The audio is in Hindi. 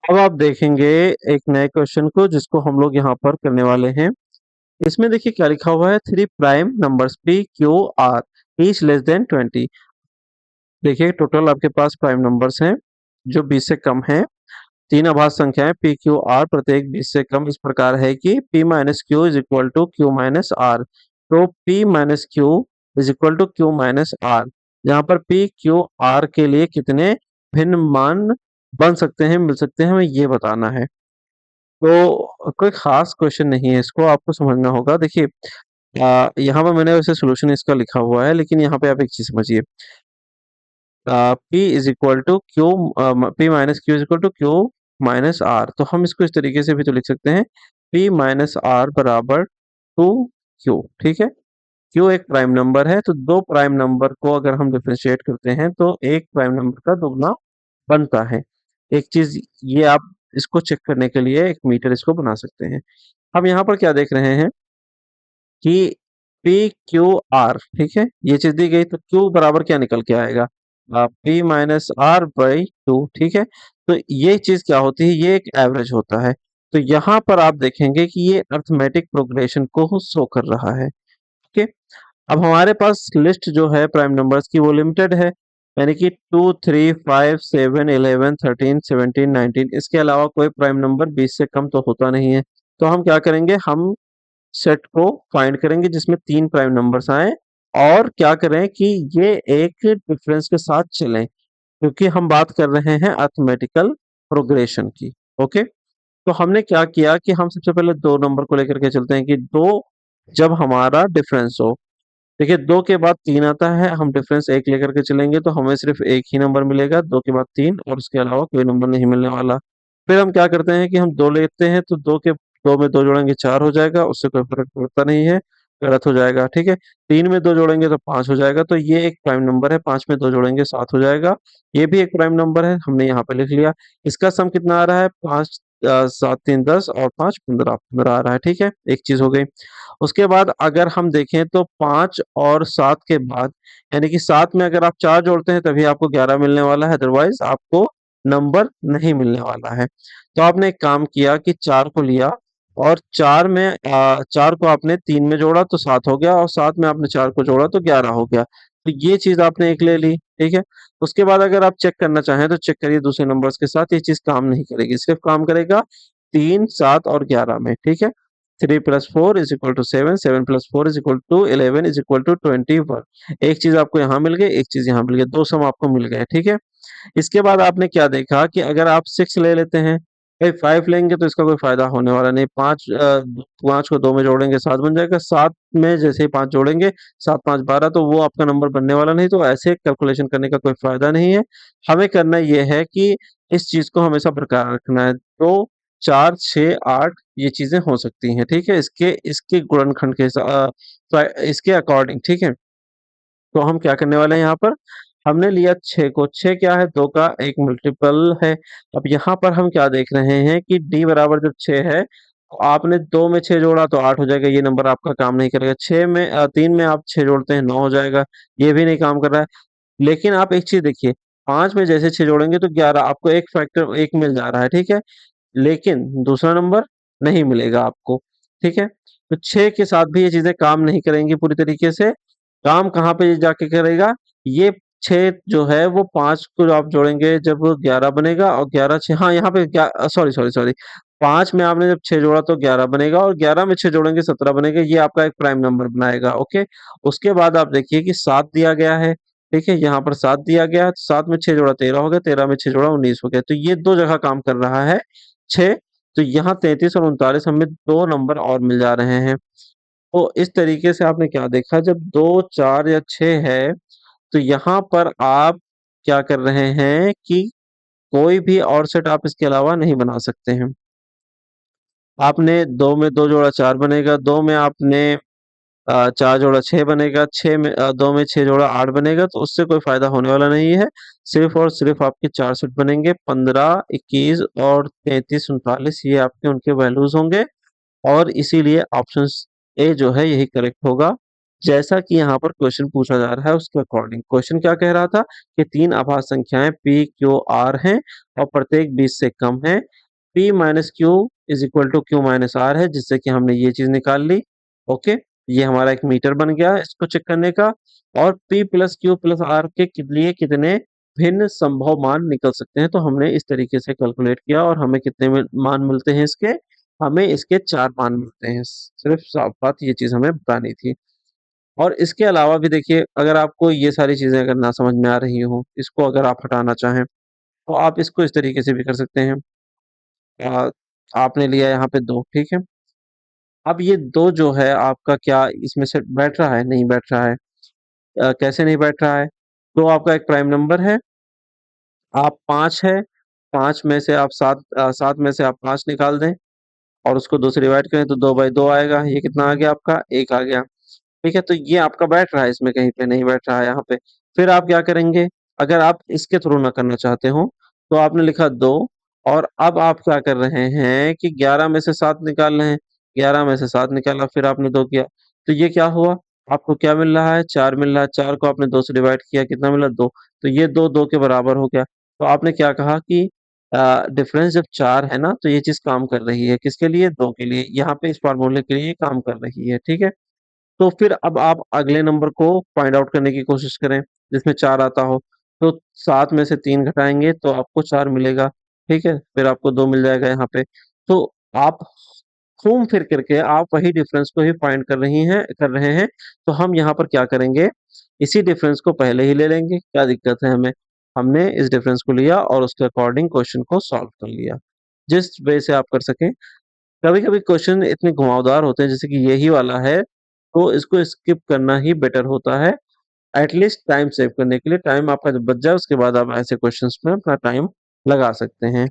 अब आप देखेंगे एक नए क्वेश्चन को जिसको हम लोग यहाँ पर करने वाले हैं। इसमें देखिए क्या लिखा हुआ है, 3 prime numbers P Q R each less than 20। देखिए टोटल आपके पास प्राइम नंबर्स हैं जो 20 से कम हैं। तीन अभाज्य संख्याएं पी क्यू आर प्रत्येक 20 से कम इस प्रकार है कि p minus Q is equal to Q minus R. तो p minus Q is equal to Q minus R, यहाँ पर p क्यू आर के लिए कितने भिन्न मान बन सकते हैं, मिल सकते हैं, हमें ये बताना है। तो कोई खास क्वेश्चन नहीं है, इसको आपको समझना होगा। देखिए यहाँ पर मैंने वैसे सोल्यूशन इसका लिखा हुआ है, लेकिन यहाँ पे आप एक चीज समझिए। P is equal to Q, P minus Q is equal to Q minus R. तो हम इसको इस तरीके से भी तो लिख सकते हैं, P माइनस आर बराबर टू क्यू। ठीक है, क्यू एक प्राइम नंबर है, तो दो प्राइम नंबर को अगर हम डिफरेंशिएट करते हैं तो एक प्राइम नंबर का दुगना बनता है। एक चीज ये आप इसको चेक करने के लिए एक मीटर इसको बना सकते हैं। हम यहाँ पर क्या देख रहे हैं कि पी क्यू आर, ठीक है, ये चीज दी गई तो क्यू बराबर क्या निकल के आएगा, P minus R by two. ठीक है, तो ये चीज क्या होती है, ये एक एवरेज होता है। तो यहाँ पर आप देखेंगे कि ये अर्थमेटिक प्रोग्रेशन को शो कर रहा है। ओके, अब हमारे पास लिस्ट जो है प्राइम नंबर्स की वो लिमिटेड है, यानी कि 2 3 5 7 11 13 17 19, इसके अलावा कोई प्राइम नंबर 20 से कम तो होता नहीं है। तो हम क्या करेंगे, हम सेट को फाइंड करेंगे जिसमें तीन प्राइम नंबर्स आए, और क्या करें कि ये एक डिफरेंस के साथ चलें, क्योंकि हम बात कर रहे हैं अर्थमेटिकल प्रोग्रेशन की। ओके, तो हमने क्या किया कि हम सबसे पहले दो नंबर को लेकर के चलते हैं कि दो जब हमारा डिफरेंस हो। देखिए दो के बाद तीन आता है, हम डिफरेंस एक लेकर के चलेंगे तो हमें सिर्फ एक ही नंबर मिलेगा, दो के बाद तीन, और उसके अलावा कोई नंबर नहीं मिलने वाला। फिर हम क्या करते हैं कि हम दो लेते हैं, तो दो में दो जोड़ेंगे चार हो जाएगा, उससे कोई फर्क पड़ता नहीं है, गलत हो जाएगा। ठीक है, तीन में दो जोड़ेंगे तो पांच हो जाएगा, तो ये एक प्राइम नंबर है। पांच में दो जोड़ेंगे सात हो जाएगा, ये भी एक प्राइम नंबर है, हमने यहाँ पे लिख लिया। इसका सम कितना आ रहा है, पांच सात तीन 10 और पांच 15 15 आ रहा है। ठीक है, एक चीज हो गई। उसके बाद अगर हम देखें तो पांच और सात के बाद, यानी कि सात में अगर आप चार जोड़ते हैं तभी आपको 11 मिलने वाला है, अदरवाइज आपको नंबर नहीं मिलने वाला है। तो आपने एक काम किया कि चार को लिया, और चार में चार को आपने तीन में जोड़ा तो सात हो गया, और सात में आपने चार को जोड़ा तो 11 हो गया। तो ये चीज आपने एक ले ली। ठीक है, उसके बाद अगर आप चेक करना चाहें तो चेक करिए दूसरे नंबर्स के साथ, ये चीज काम नहीं करेगी, सिर्फ काम करेगा तीन सात और 11 में। ठीक है, 3 + 4 = 7, 7 + 4 = 11 = 21। एक चीज आपको यहाँ मिल गई, एक चीज यहाँ मिल गई, दो सम आपको मिल गए। ठीक है, इसके बाद आपने क्या देखा कि अगर आप सिक्स ले लेते हैं, भाई फाइव लेंगे तो इसका कोई फायदा होने वाला नहीं। पाँच पाँच को दो में जोड़ेंगे सात बन जाएगा, सात में जैसे ही पाँच जोड़ेंगे, सात पाँच 12, तो वो आपका नंबर बनने वाला नहीं। तो ऐसे कैलकुलेशन करने का कोई फायदा नहीं है। हमें करना ये है कि इस चीज को हमेशा बरकरार रखना है। तो चार छः आठ ये चीजें हो सकती हैं। ठीक है, इसके इसके गुणनखंड के इसके अकॉर्डिंग। ठीक है, तो हम क्या करने वाले हैं, यहाँ पर हमने लिया छः को, छः क्या है, दो का एक मल्टीपल है। अब यहाँ पर हम क्या देख रहे हैं कि डी बराबर जब छः है, तो आपने दो में छः जोड़ा तो आठ हो जाएगा, ये नंबर आपका काम नहीं करेगा। छः में तीन में आप छः जोड़ते हैं, नौ हो जाएगा, ये भी नहीं काम कर रहा है। लेकिन आप एक चीज देखिए, पांच में जैसे छः जोड़ेंगे तो 11, आपको एक फैक्टर एक मिल जा रहा है। ठीक है, लेकिन दूसरा नंबर नहीं मिलेगा आपको। ठीक है, तो छः के साथ भी ये चीजें काम नहीं करेंगी पूरी तरीके से। काम कहाँ पे जाके करेगा, ये छः जो है वो पांच को आप जोड़ेंगे जब 11 बनेगा, और 11 छः, हाँ यहाँ पे सॉरी सॉरी सॉरी, पांच में आपने जब छः जोड़ा तो 11 बनेगा, और 11 में छः जोड़ेंगे 17 बनेगा, ये आपका एक प्राइम नंबर बनाएगा। ओके, उसके बाद आप देखिए कि सात दिया गया है। ठीक है, यहाँ पर सात दिया गया है, तो सात में छः जोड़ा 13 हो गया, 13 में छः जोड़ा 19 हो गया, तो ये दो जगह काम कर रहा है छः। तो यहाँ 33 और 39 हमें दो नंबर और मिल जा रहे हैं। तो इस तरीके से आपने क्या देखा, जब दो चार या छः है तो यहाँ पर आप क्या कर रहे हैं कि कोई भी और सेट आप इसके अलावा नहीं बना सकते हैं। आपने दो में दो जोड़ा चार बनेगा, दो में आपने चार जोड़ा छः बनेगा, छः में दो में छः जोड़ा आठ बनेगा, तो उससे कोई फायदा होने वाला नहीं है। सिर्फ और सिर्फ आपके चार सेट बनेंगे, 15 21 और 33 39, ये आपके उनके वैल्यूज होंगे, और इसीलिए ऑप्शन ए जो है यही करेक्ट होगा। जैसा कि यहाँ पर क्वेश्चन पूछा जा रहा है उसके अकॉर्डिंग। क्वेश्चन क्या कह रहा था कि 3 अभाज्य संख्याएँ P, Q, R हैं और प्रत्येक 20 से कम है। P minus Q is equal to Q minus R है, जिससे कि हमने ये चीज़ निकाल ली। ओके, ये हमारा एक मीटर बन गया इसको चेक करने का। और P plus Q plus R के लिए कितने भिन्न संभव मान निकल सकते हैं, तो हमने इस तरीके से कैलकुलेट किया और हमें कितने मान मिलते हैं इसके? हमें इसके 4 मान मिलते हैं। सिर्फ साफ बात ये चीज़ हमें बतानी थी। और इसके अलावा भी देखिए, अगर आपको ये सारी चीज़ें अगर ना समझ में आ रही हों, इसको अगर आप हटाना चाहें, तो आप इसको इस तरीके से भी कर सकते हैं। अ, आपने लिया यहाँ पे 2, ठीक है? अब ये 2 जो है आपका क्या इसमें से बैठ रहा है? नहीं बैठ रहा है। कैसे नहीं बैठ रहा है? 2 आपका एक प्राइम नंबर है, आप 5 है, 5 में से आप 7 में से आप 5 निकाल दें और उसको 2 से डिवाइड करें तो 2/2 आएगा। ये कितना आ गया आपका? 1 आ गया। ठीक है, तो ये आपका बैठ रहा है, इसमें कहीं पे नहीं बैठ रहा है यहाँ पे। फिर आप क्या करेंगे, अगर आप इसके थ्रू ना करना चाहते हो, तो आपने लिखा 2 और अब आप क्या कर रहे हैं कि 11 में से 7 निकाल रहे हैं। 11 में से 7 निकाला, फिर आपने 2 किया, तो ये क्या हुआ? आपको क्या मिल रहा है? 4 मिल रहा है। 4 को आपने 2 से डिवाइड किया, कितना मिला? 2। तो ये 2, 2 के बराबर हो गया। तो आपने क्या कहा कि डिफरेंस जब 4 है ना, तो ये चीज़ काम कर रही है। किसके लिए? 2 के लिए। यहाँ पे इस फ़ॉर्मूले के लिए काम कर रही है, ठीक है? तो फिर अब आप अगले नंबर को फाइंड आउट करने की कोशिश करें, जिसमें 4 आता हो। तो 7 में से 3 घटाएँगे तो आपको 4 मिलेगा, ठीक है? फिर आपको 2 मिल जाएगा यहाँ पे। तो आप घूम फिर कर के आप वही डिफरेंस को ही फाइंड कर रहे हैं, तो हम यहाँ पर क्या करेंगे, इसी डिफरेंस को पहले ही ले लेंगे, क्या दिक्कत है हमें? हमने इस डिफरेंस को लिया और उसके अकॉर्डिंग क्वेश्चन को सॉल्व कर लिया। जिस वे से आप कर सकें। कभी-कभी क्वेश्चन इतने घुमावदार होते हैं जैसे कि यही वाला है, तो इसको स्किप करना ही बेटर होता है। एट लीस्ट टाइम सेव करने के लिए, टाइम आपका जब बच जाए उसके बाद आप ऐसे क्वेश्चंस में अपना टाइम लगा सकते हैं।